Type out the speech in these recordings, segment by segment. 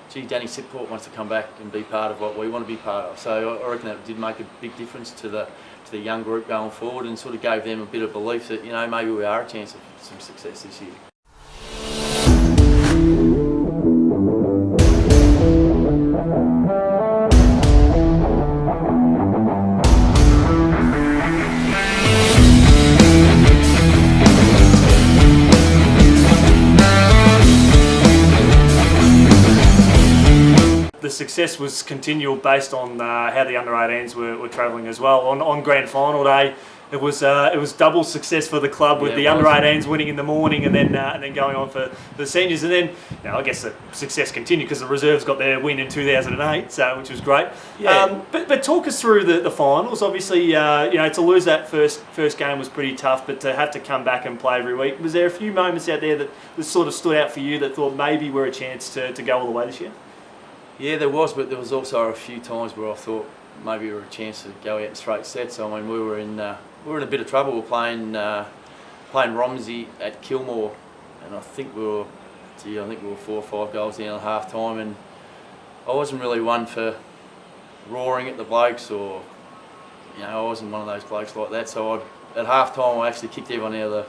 gee, Danny Sitport wants to come back and be part of what we want to be part of. So I reckon that did make a big difference to the young group going forward, and sort of gave them a bit of belief that, you know, maybe we are a chance of some success this year. The success was continual based on how the under-18s were travelling as well. On grand final day, it was double success for the club, with the under-18s winning in the morning and then going on for the seniors. And then, you know, I guess the success continued because the reserves got their win in 2008, which was great. Yeah. But talk us through the finals. Obviously, you know, to lose that first game was pretty tough, but to have to come back and play every week, was there a few moments out there that sort of stood out for you that thought maybe we're a chance to go all the way this year? Yeah, there was, but there was also a few times where I thought maybe we were a chance to go out in straight sets. I mean, we were in a bit of trouble. We were playing Romsey at Kilmore, and I think we were 4 or 5 goals down at half time, and I wasn't really one for roaring at the blokes, or, you know, I wasn't one of those blokes like that. So at half time, I actually kicked everyone out of the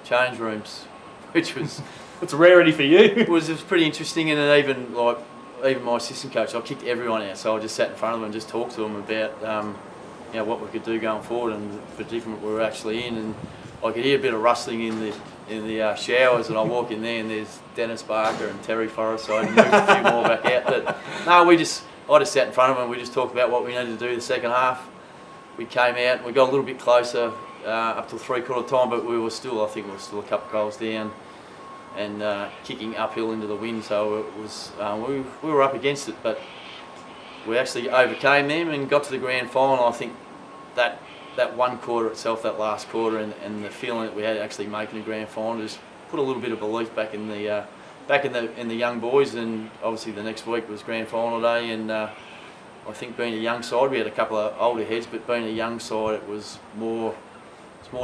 change rooms, which was it's a rarity for you. It was pretty interesting, and then even my assistant coach, I kicked everyone out, so I just sat in front of them and just talked to them about you know, what we could do going forward and the predicament we were actually in. And I could hear a bit of rustling in the showers, and I walk in there and there's Dennis Barker and Terry Forrest, so I moved a few more back out. But no, I just sat in front of them and we just talked about what we needed to do the second half. We came out and we got a little bit closer up till 3/4 time, but I think we were still a couple of goals down and kicking uphill into the wind, so it was we were up against it, but we actually overcame them and got to the grand final. I think that one quarter itself, that last quarter, and the feeling that we had actually making a grand final, just put a little bit of belief back in the young boys. And obviously the next week was grand final day, and I think being a young side, we had a couple of older heads, but being a young side, it's more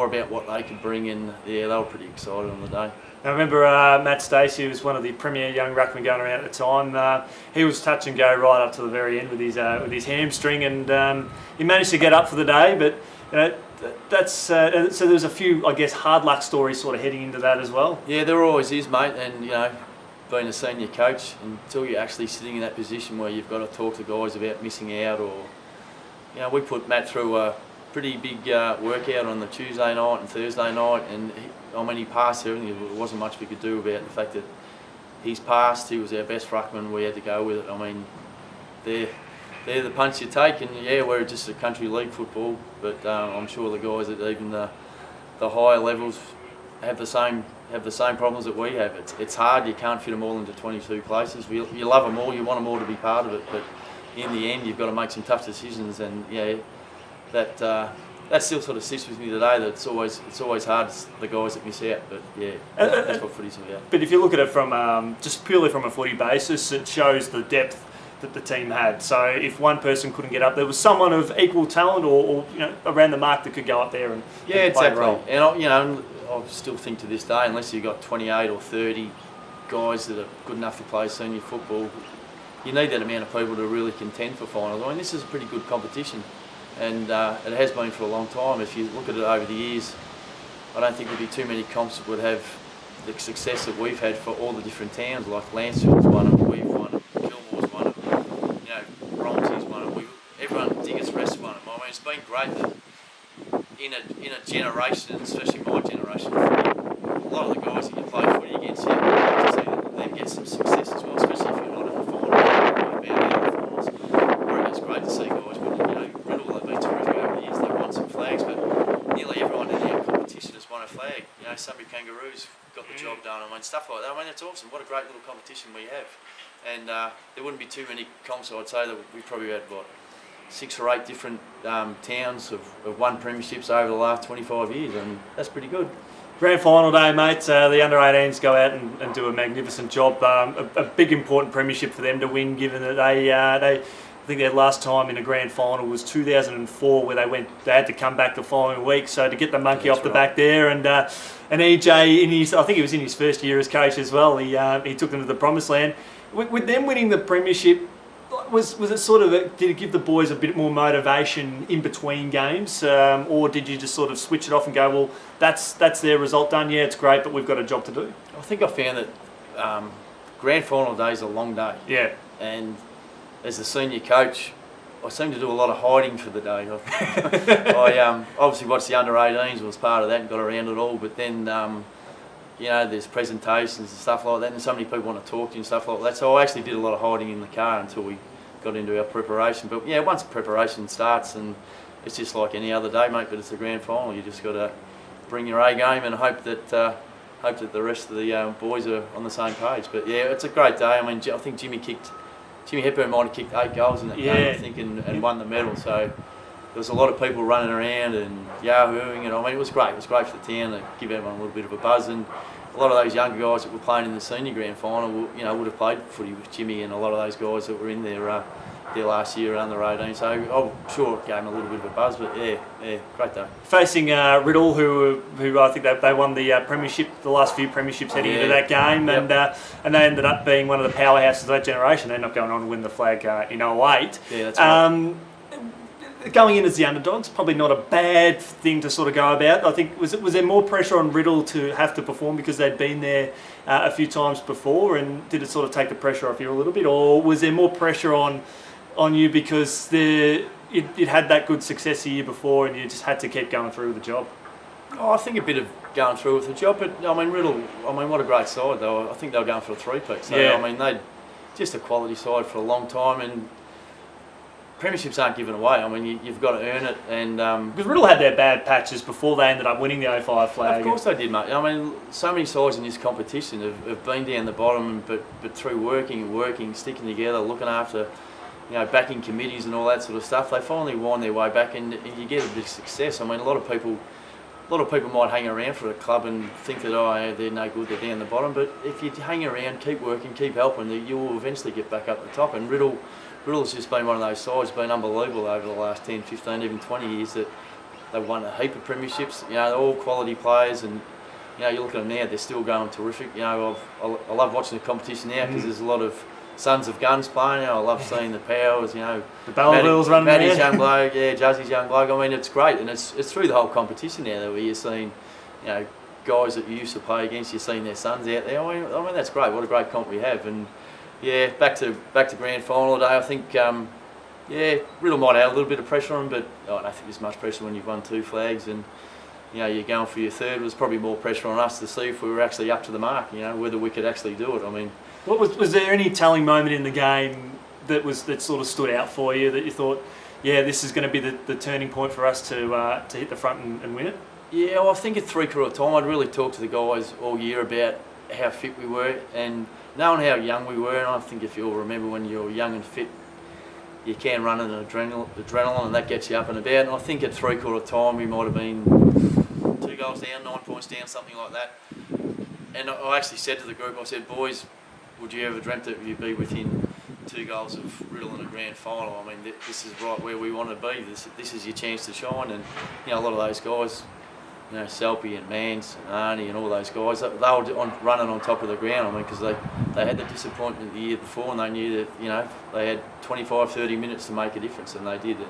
about what they could bring in. Yeah, they were pretty excited on the day. I remember Matt Stacey was one of the premier young ruckmen going around at the time. He was touch and go right up to the very end with his hamstring, and he managed to get up for the day. But you know, so there's a few, I guess, hard luck stories sort of heading into that as well. Yeah, there always is, mate. And you know, being a senior coach, until you're actually sitting in that position where you've got to talk to guys about missing out, or, you know, we put Matt through a pretty big workout on the Tuesday night and Thursday night, and he passed everything. There wasn't much we could do about the fact that he's passed. He was our best ruckman. We had to go with it. I mean, they're the punch you take, and yeah, we're just a country league football, but I'm sure the guys at even the higher levels have the same problems that we have. It's hard. You can't fit them all into 22 places. You love them all. You want them all to be part of it, but in the end, you've got to make some tough decisions, and yeah, that still sort of sits with me today. That it's always hard, the guys that miss out. But yeah, that's what footy's about. But if you look at it from just purely from a footy basis, it shows the depth that the team had. So if one person couldn't get up, there was someone of equal talent or you know, around the mark that could go up there and play exactly. a role. And you know, I still think to this day, unless you've got 28 or 30 guys that are good enough to play senior football, you need that amount of people to really contend for finals. I mean, this is a pretty good competition. And it has been for a long time. If you look at it over the years, I don't think there'd be too many comps that would have the success that we've had for all the different towns. Like Lancefield's won them, we've won them, Kilmore's won them, you know, Romsey's won them. Everyone, Diggers Rest won them. I mean, it's been great that in a generation, especially my generation, a lot of the guys that you play footy against, you like to see them get some success as well, especially if you're not in the final. About out of the finals. I reckon it's great to see guys. Nearly everyone in our competition has won a flag. You know, Sunbury Kangaroos got the job done. I mean, stuff like that. I mean, it's awesome. What a great little competition we have. And there wouldn't be too many comps. I'd say that we probably had 6 or 8 different towns have won premierships over the last 25 years, and that's pretty good. Grand final day, mate. The under-18s go out and do a magnificent job. A big important premiership for them to win, given that I think their last time in a grand final was 2004, where they had to come back the following week. So to get the monkey off the back there, and EJ I think he was in his first year as coach as well. He took them to the promised land. With them winning the premiership, was it sort of did it give the boys a bit more motivation in between games, or did you just sort of switch it off and go, well, that's their result done? Yeah, it's great, but we've got a job to do. I think I found that grand final day is a long day. Yeah, and as the senior coach, I seem to do a lot of hiding for the day. I obviously watched the under-18s, was part of that and got around it all, but then there's presentations and stuff like that, and so many people want to talk to you and stuff like that, so I actually did a lot of hiding in the car until we got into our preparation. But yeah, once preparation starts, and it's just like any other day, mate, but it's a grand final. You just got to bring your A game and hope that the rest of the boys are on the same page. But yeah, it's a great day. I mean, I think Jimmy Hepburn might have kicked 8 goals in that game, I think, and won the medal. So there was a lot of people running around and yahooing, and I mean, it was great. It was great for the town to give everyone a little bit of a buzz. And a lot of those younger guys that were playing in the senior grand final, would have played footy with Jimmy, and a lot of those guys that were in there last year under 18. So I'm sure it gave them a little bit of a buzz. But yeah, great day. Facing Riddle, who I think they won the premiership, the last few premierships heading into that game, and they ended up being one of the powerhouses of that generation. They're not going on to win the flag in 08. Yeah, that's right. Going in as the underdogs, probably not a bad thing to sort of go about. I think was there more pressure on Riddle to have to perform because they'd been there a few times before, and did it sort of take the pressure off you a little bit, or was there more pressure on you because you'd had that good success the year before and you just had to keep going through with the job? Oh, I think a bit of going through with the job, but I mean, Riddle, what a great side though. I think they were going for a three-peat. So I mean, they'd just a quality side for a long time, and premierships aren't given away. I mean, you've got to earn it, and because Riddle had their bad patches before they ended up winning the 05 flag. Of course they did, mate. I mean, so many sides in this competition have been down the bottom, but through working, sticking together, looking after, backing committees and all that sort of stuff, they finally wind their way back, and you get a bit of success. I mean, a lot of people might hang around for a club and think that they're no good, they're down the bottom. But if you hang around, keep working, keep helping, you will eventually get back up the top. And Riddle's just been one of those sides, been unbelievable over the last 10, 15, even 20 years, that they've won a heap of premierships. They're all quality players, and you look at them now, they're still going terrific. I love watching the competition now because there's a lot of sons of guns playing. I love seeing the Powers, the Belleville's running there. Matty's young bloke, Juzzy's young bloke. I mean, it's great, and it's through the whole competition now that where you're seeing, guys that you used to play against, you're seeing their sons out there. I mean that's great. What a great comp we have. And yeah, back to grand final day. I think Riddle might have a little bit of pressure on him, but I don't think there's much pressure when you've won 2 flags and you're going for your third. There's probably more pressure on us to see if we were actually up to the mark. Whether we could actually do it. I mean, was there any telling moment in the game that sort of stood out for you that you thought, this is going to be the turning point for us to hit the front and win it? Yeah, well, I think at 3/4 time, I'd really talked to the guys all year about how fit we were and knowing how young we were. And I think if you all remember when you're young and fit, you can run an adrenaline, and that gets you up and about. And I think at 3/4 time, we might have been 2 goals down, 9 points down, something like that. And I actually said to the group, I said, boys, would you ever dreamt that you'd be within 2 goals of Riddle in a grand final? I mean, this is right where we want to be. This is your chance to shine. And a lot of those guys, Selby and Mans and Arnie and all those guys, they were running on top of the ground. I mean, because they had the disappointment the year before, and they knew that they had 25, 30 minutes to make a difference, and they did. And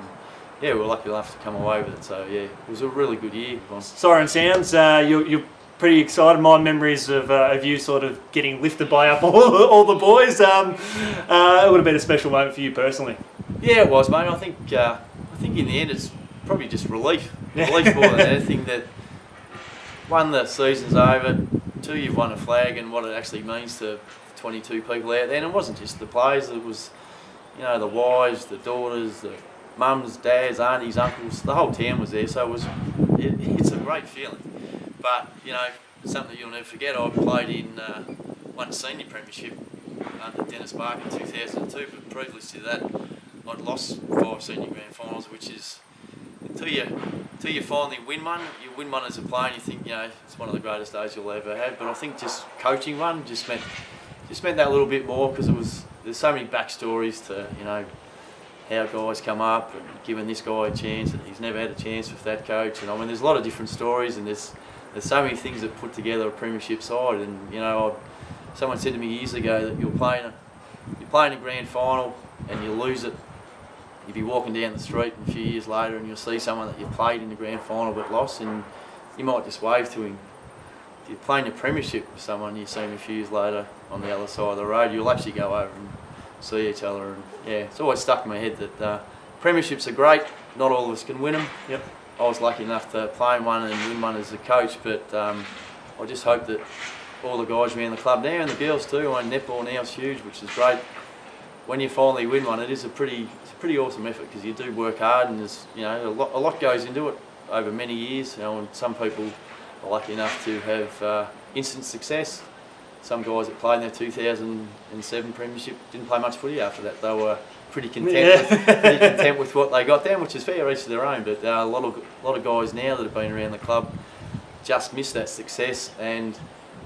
we were lucky enough to come away with it. So it was a really good year. Siren sounds. You're pretty excited. My memories of you sort of getting lifted by up all the boys. It would have been a special moment for you personally. Yeah, it was, mate. I think in the end it's probably just relief more than anything that 1, the season's over. 2, you've won a flag, and what it actually means to 22 people out there. And it wasn't just the players; it was the wives, the daughters, the mums, dads, aunties, uncles. The whole town was there, so it's a great feeling. But something that you'll never forget. I played in one senior premiership under Dennis Barker in 2002. But previous to that, I'd lost 5 senior grand finals, which is until you finally win one. You win one as a player, and you think it's one of the greatest days you'll ever have. But I think just coaching one meant that little bit more, because there's so many backstories to how guys come up and giving this guy a chance, and he's never had a chance with that coach. And I mean, there's a lot of different stories, and there's so many things that put together a premiership side. And you know, someone said to me years ago that you're playing a grand final and you lose it. You'll be walking down the street a few years later and you'll see someone that you played in the grand final but lost, and you might just wave to him. If you're playing a premiership with someone you see him a few years later on the other side of the road, you'll actually go over and see each other. And yeah, it's always stuck in my head that premierships are great. Not all of us can win them. Yep. I was lucky enough to play in one and win one as a coach, but I just hope that all the guys around the club now, and the girls too, and netball now is huge, which is great. When you finally win one, it's a pretty awesome effort, because you do work hard, and there's, you know, a lot goes into it over many years. You know, and some people are lucky enough to have instant success. Some guys that played in their 2007 premiership didn't play much footy after that. They were pretty content with what they got down, which is fair, each to their own. But a lot of guys now that have been around the club just missed that success, and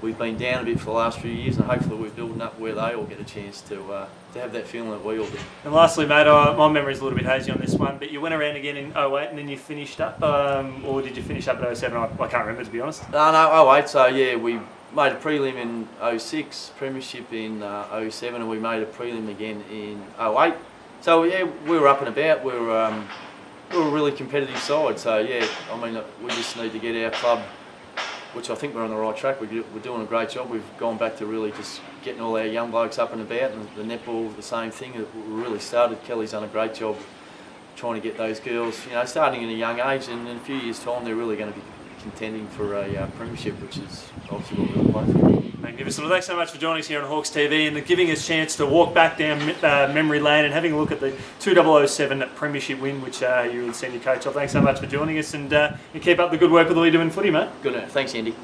we've been down a bit for the last few years, and hopefully we're building up where they all get a chance to have that feeling that we all do. And lastly, mate, my memory's a little bit hazy on this one, but you went around again in 08 and then you finished up, or did you finish up at 07? I can't remember, to be honest. No, 08, so yeah, we made a prelim in 06, premiership in 07, and we made a prelim again in 08. So yeah, we were up and about. We were a really competitive side. So yeah, I mean, we just need to get our club, which I think we're on the right track. We're doing a great job. We've gone back to really just getting all our young blokes up and about, and the netball, the same thing. We really started. Kelly's done a great job trying to get those girls, you know, starting in a young age, and in a few years' time they're really going to be contending for a premiership, which is obviously what we'll play for. Magnificent. Well, thanks so much for joining us here on Hawks TV and giving us a chance to walk back down memory lane and having a look at the 2007 premiership win, which you were the senior coach of. Thanks so much for joining us, and keep up the good work with all you do in footy, mate. Good. Thanks, Andy.